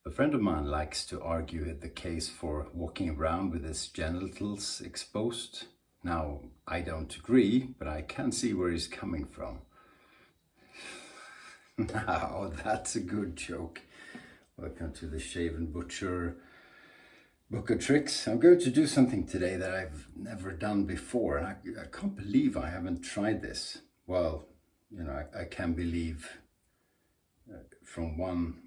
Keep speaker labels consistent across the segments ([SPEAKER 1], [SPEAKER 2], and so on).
[SPEAKER 1] A friend of mine likes to argue the case for walking around with his genitals exposed. Now, I don't agree, but I can see where he's coming from. Now, that's a good joke. Welcome to the Shave&Butcher book of tricks. I'm going to do something today that I've never done before. And I can't believe I haven't tried this. Well, you know, I can believe from one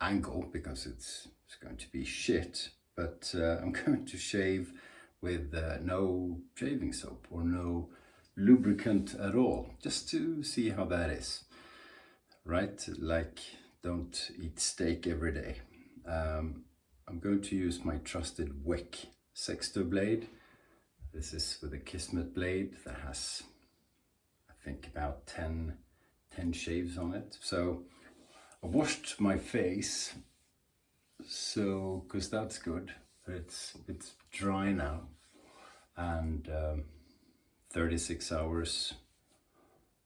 [SPEAKER 1] angle because it's going to be shit, but I'm going to shave with no shaving soap or no lubricant at all, just to see how that is, right? Like, don't eat steak every day. I'm going to use my trusted Wick sexto blade. This is with a Kismet blade that has, I think, about 10 shaves on it. So I washed my face, so because that's good, but it's dry now, and 36 hours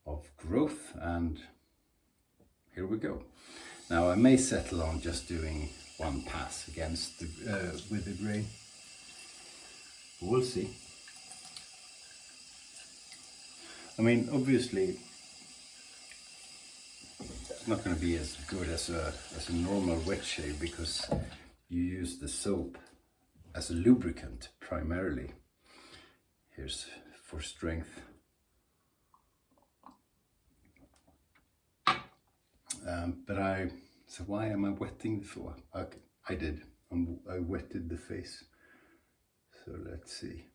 [SPEAKER 1] of growth, and here we go. Now I may settle on just doing one pass against the with the grain. We'll see. I mean, obviously it's not going to be as good as a normal wet shave because you use the soap as a lubricant primarily. Here's for strength. So why am I wetting the floor? Okay, I did. I wetted the face. So let's see.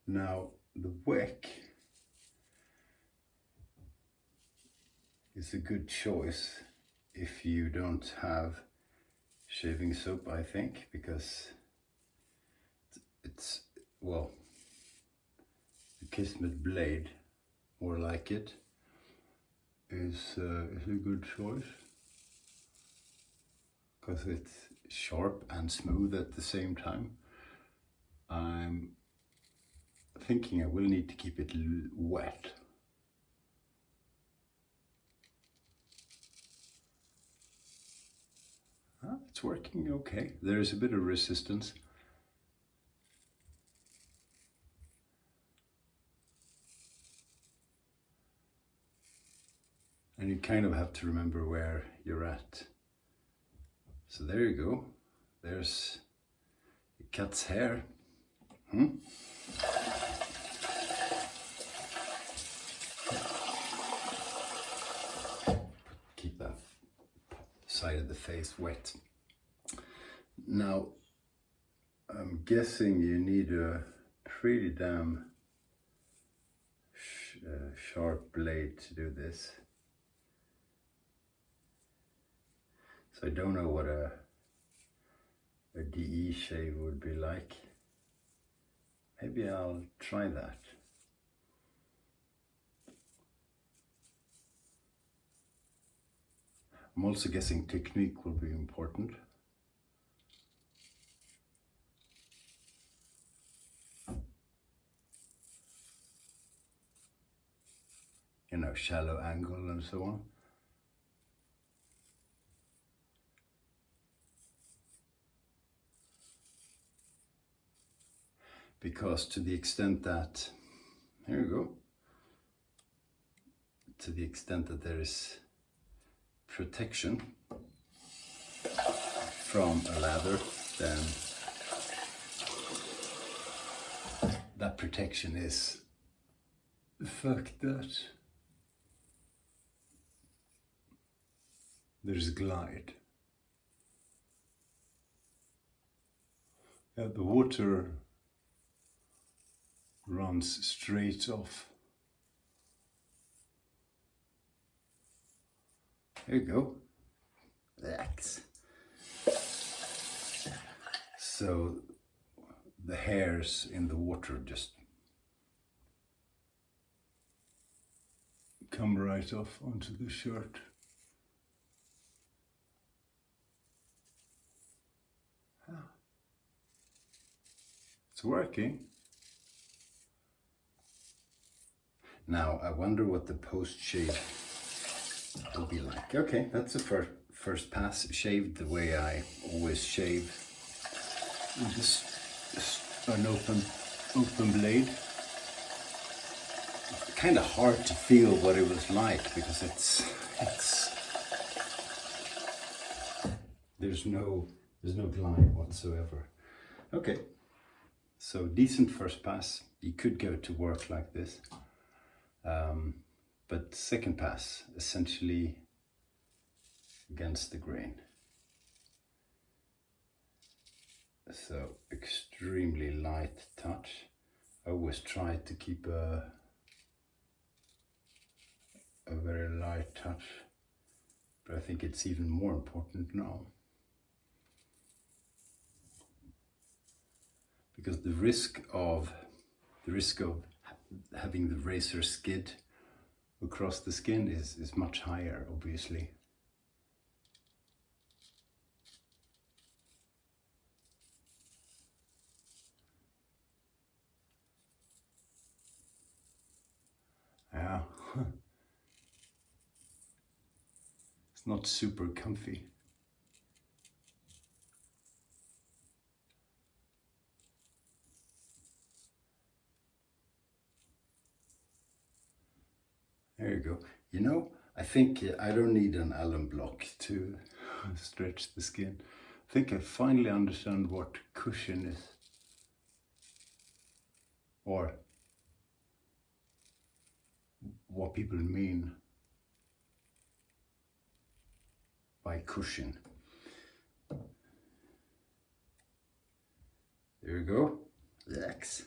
[SPEAKER 1] Now the Wick is a good choice if you don't have shaving soap, I think, because it's well, the Kismet blade, more like it, is a good choice because it's sharp and smooth at the same time. I'm thinking I will need to keep it wet. It's working okay. There is a bit of resistance. And you kind of have to remember where you're at. So there you go. There's the cat's hair. Keep that side of the face wet. Now, I'm guessing you need a pretty damn sharp blade to do this. So I don't know what a DE shave would be like. Maybe I'll try that. I'm also guessing technique will be important. You know, shallow angle and so on. Because to the extent that, there you go, to the extent that there is protection from a lather, then that protection is, fuck that. There's glide. Yeah, the water runs straight off. There you go. Relax. So the hairs in the water just come right off onto the shirt. It's working. Now I wonder what the post shave will be like. Okay, that's the first pass shaved the way I always shave, with just an open blade. It's kind of hard to feel what it was like because there's no glide whatsoever. Okay, so decent first pass. You could go to work like this, but second pass essentially against the grain. So extremely light touch. I always try to keep a very light touch, but I think it's even more important now, because the risk of having the razor skid across the skin is much higher, obviously. Yeah. It's not super comfy. There you go. You know, I think I don't need an alum block to stretch the skin. I think I finally understand what cushion is. Or what people mean by cushion. There you go. Relax.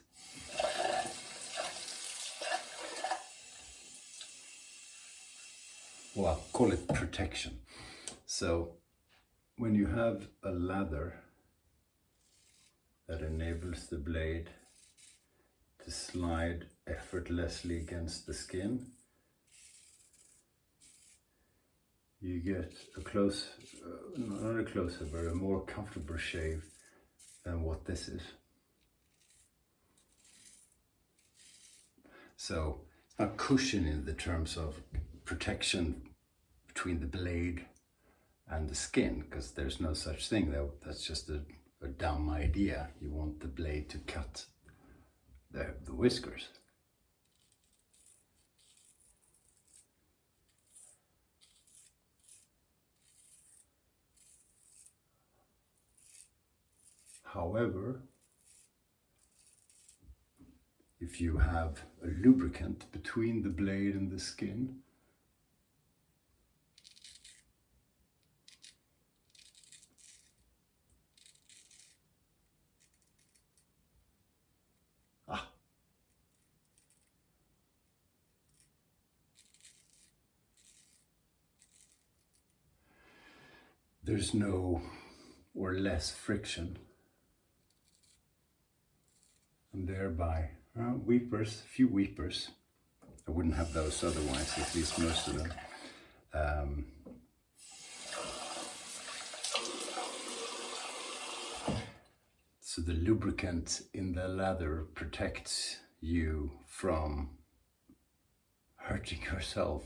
[SPEAKER 1] Well, call it protection. So when you have a lather that enables the blade to slide effortlessly against the skin, you get a close, not a closer, but a more comfortable shave than what this is. So it's not cushion in the terms of protection between the blade and the skin, because there's no such thing. That's just a dumb idea. You want the blade to cut the whiskers. However, if you have a lubricant between the blade and the skin, there's no or less friction, and thereby weepers, a few weepers. I wouldn't have those otherwise, at least most of them. So the lubricant in the lather protects you from hurting yourself.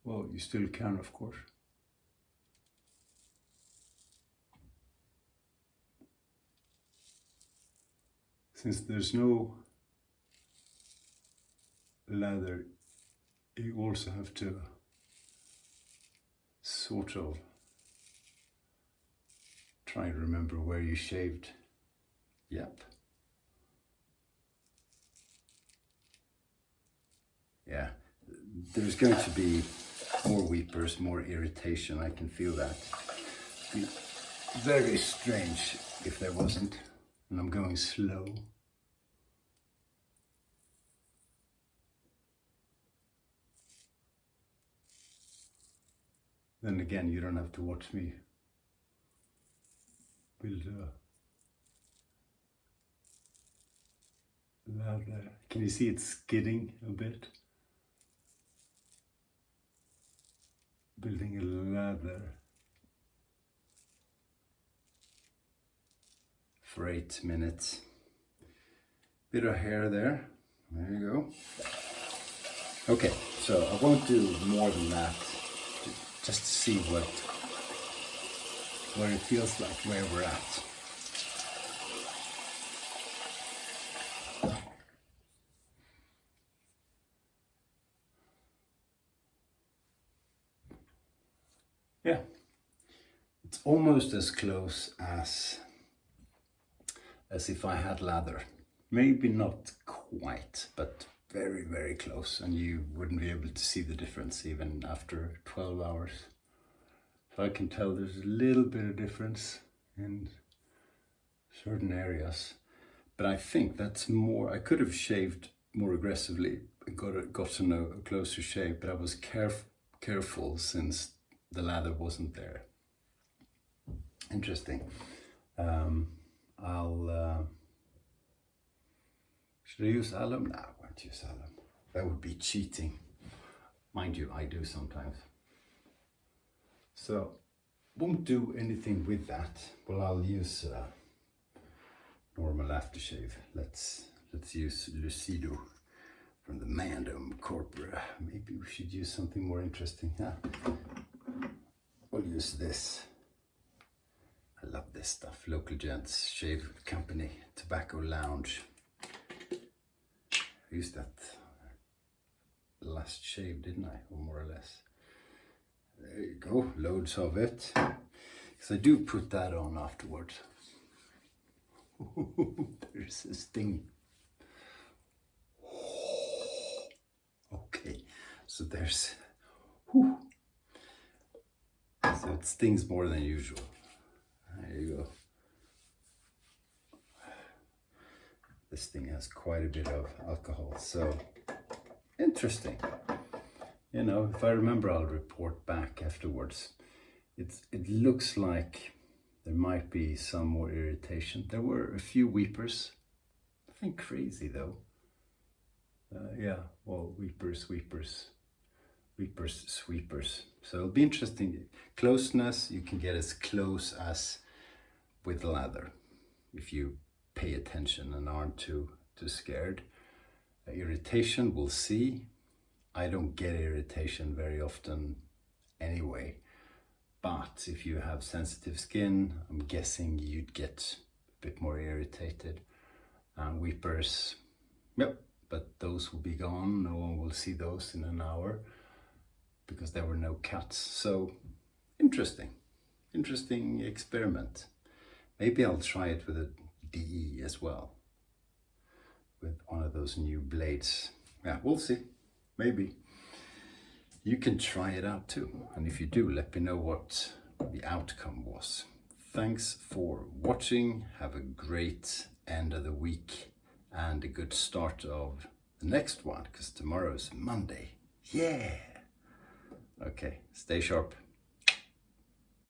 [SPEAKER 1] Well, you still can, of course. Since there's no lather, you also have to sort of try and remember where you shaved. Yep. Yeah, there's going to be more weepers, more irritation. I can feel that. It'd be very strange if there wasn't, and I'm going slow. Then again, you don't have to watch me build a lather. Can you see it skidding a bit? Building a lather for 8 minutes. Bit of hair there. There you go. Okay, So I won't do more than that, just to see what it feels like, where we're at. Yeah, it's almost as close as if I had leather. Maybe not quite, but very, very close, and you wouldn't be able to see the difference even after 12 hours. So I can tell there's a little bit of difference in certain areas, but I think that's more, I could have shaved more aggressively, gotten a closer shave, but I was careful since the lather wasn't there. Interesting. Should I use alum? No, I won't use alum. That would be cheating. Mind you, I do sometimes. So, won't do anything with that. Well, I'll use normal aftershave. Let's use Lucido from the Mandem Corpora. Maybe we should use something more interesting. Yeah. We'll use this. I love this stuff. Local Gents Shave Company Tobacco Lounge. I used that last shave, didn't I? Or more or less. There you go. Loads of it. Because I do put that on afterwards. There's a sting. Okay. So there's... Whew. So it stings more than usual. There you go. This thing has quite a bit of alcohol, so interesting. You know, if I remember, I'll report back afterwards. It looks like there might be some more irritation. There were a few weepers. Nothing crazy though. Yeah, well, weepers, sweepers. So it'll be interesting. Closeness, you can get as close as with leather if you pay attention and aren't too scared. Irritation, we'll see. I don't get irritation very often anyway, but if you have sensitive skin, I'm guessing you'd get a bit more irritated. Weepers, yep, but those will be gone. No one will see those in an hour because there were no cuts. So interesting experiment. Maybe I'll try it with a DE as well, with one of those new blades. Yeah, we'll see. Maybe. You can try it out too. And if you do, let me know what the outcome was. Thanks for watching. Have a great end of the week and a good start of the next one, because tomorrow's Monday. Yeah. Okay, stay sharp.